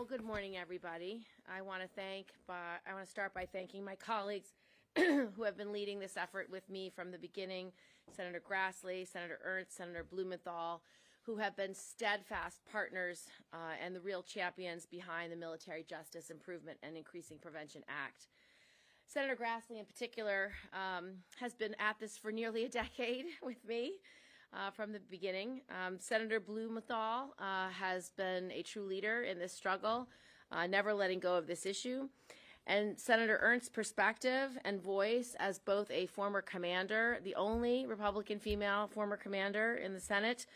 Well, good morning, everybody. I want to start by thanking my colleagues who have been leading this effort with me from the beginning, Senator Grassley, Senator Ernst, Senator Blumenthal, who have been steadfast partners and the real champions behind the Military Justice Improvement and Increasing Prevention Act. Senator Grassley, in particular, has been at this for nearly a decade with me. From the beginning. Senator Blumenthal has been a true leader in this struggle, never letting go of this issue. And Senator Ernst's perspective and voice as both a former commander, the only Republican female former commander in the Senate,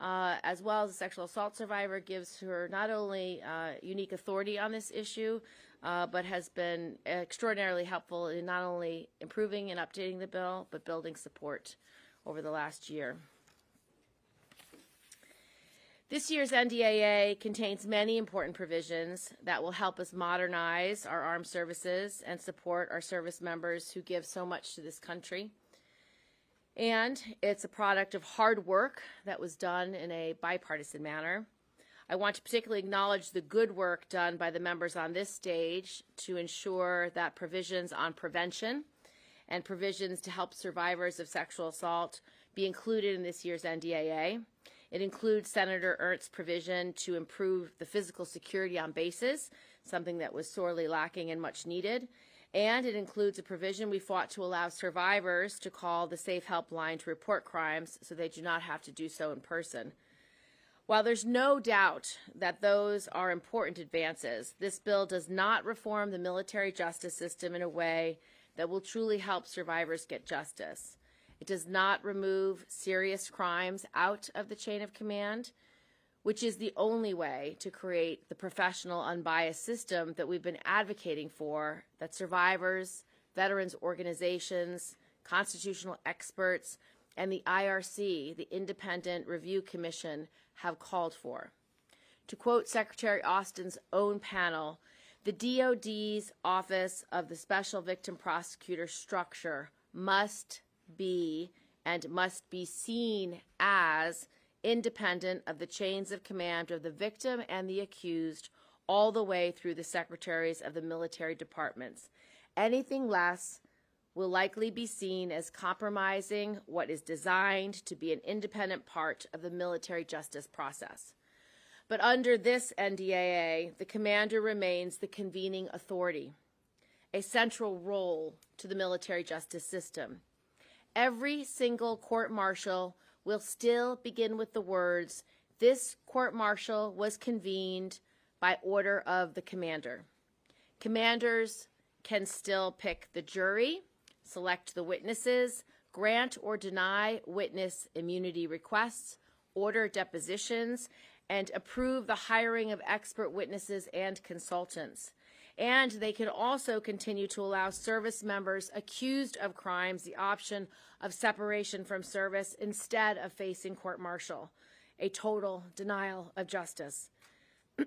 as well as a sexual assault survivor, gives her not only unique authority on this issue, but has been extraordinarily helpful in not only improving and updating the bill, but building support over the last year. This year's NDAA contains many important provisions that will help us modernize our armed services and support our service members who give so much to this country. And it's a product of hard work that was done in a bipartisan manner. I want to particularly acknowledge the good work done by the members on this stage to ensure that provisions on prevention and provisions to help survivors of sexual assault be included in this year's NDAA. It includes Senator Ernst's provision to improve the physical security on bases, something that was sorely lacking and much needed. And it includes a provision we fought to allow survivors to call the Safe Helpline to report crimes so they do not have to do so in person. While there's no doubt that those are important advances, this bill does not reform the military justice system in a way that will truly help survivors get justice. It does not remove serious crimes out of the chain of command, which is the only way to create the professional, unbiased system that we've been advocating for, that survivors, veterans organizations, constitutional experts, and the IRC, the Independent Review Commission, have called for. To quote Secretary Austin's own panel, the DOD's Office of the Special Victim Prosecutor structure must be seen as independent of the chains of command of the victim and the accused all the way through the secretaries of the military departments. Anything less will likely be seen as compromising what is designed to be an independent part of the military justice process. But under this NDAA, the commander remains the convening authority, a central role to the military justice system. Every single court-martial will still begin with the words, "This court-martial was convened by order of the commander." Commanders can still pick the jury, select the witnesses, grant or deny witness immunity requests, order depositions, and approve the hiring of expert witnesses and consultants. And they can also continue to allow service members accused of crimes the option of separation from service instead of facing court-martial, a total denial of justice.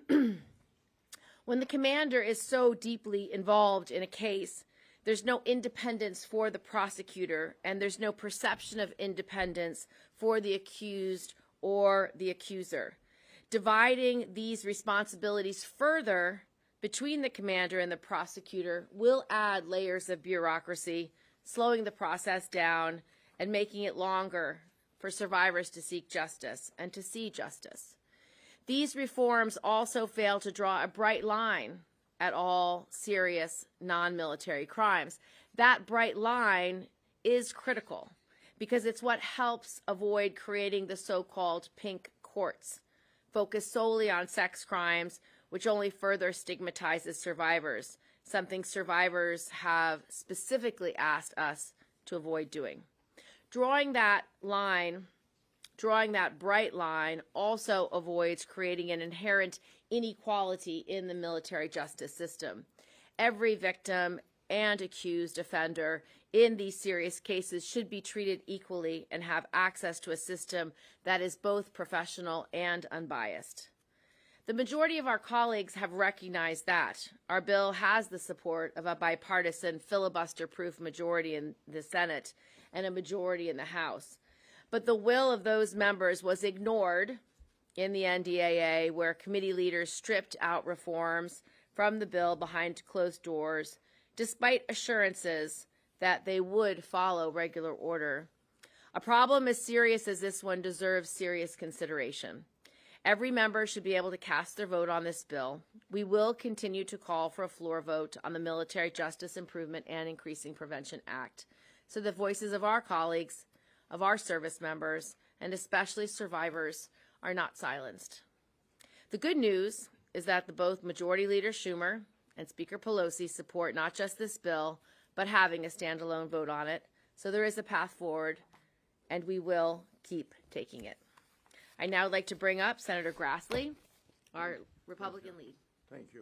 When the commander is so deeply involved in a case, there's no independence for the prosecutor, and there's no perception of independence for the accused or the accuser. Dividing these responsibilities further between the commander and the prosecutor will add layers of bureaucracy, slowing the process down and making it longer for survivors to seek justice and to see justice. These reforms also fail to draw a bright line at all serious non-military crimes. That bright line is critical because it's what helps avoid creating the so-called pink courts, focused solely on sex crimes, which only further stigmatizes survivors, something survivors have specifically asked us to avoid doing. Drawing that bright line also avoids creating an inherent inequality in the military justice system. Every victim and accused offender in these serious cases should be treated equally and have access to a system that is both professional and unbiased. The majority of our colleagues have recognized that. Our bill has the support of a bipartisan filibuster-proof majority in the Senate and a majority in the House. But the will of those members was ignored in the NDAA where committee leaders stripped out reforms from the bill behind closed doors, despite assurances that they would follow regular order. A problem as serious as this one deserves serious consideration. Every member should be able to cast their vote on this bill. We will continue to call for a floor vote on the Military Justice Improvement and Increasing Prevention Act, so the voices of our colleagues, of our service members, and especially survivors are not silenced. The good news is that both Majority Leader Schumer and Speaker Pelosi support not just this bill, but having a standalone vote on it. So there is a path forward, and we will keep taking it. I now would like to bring up Senator Grassley, our Republican lead. Thank you.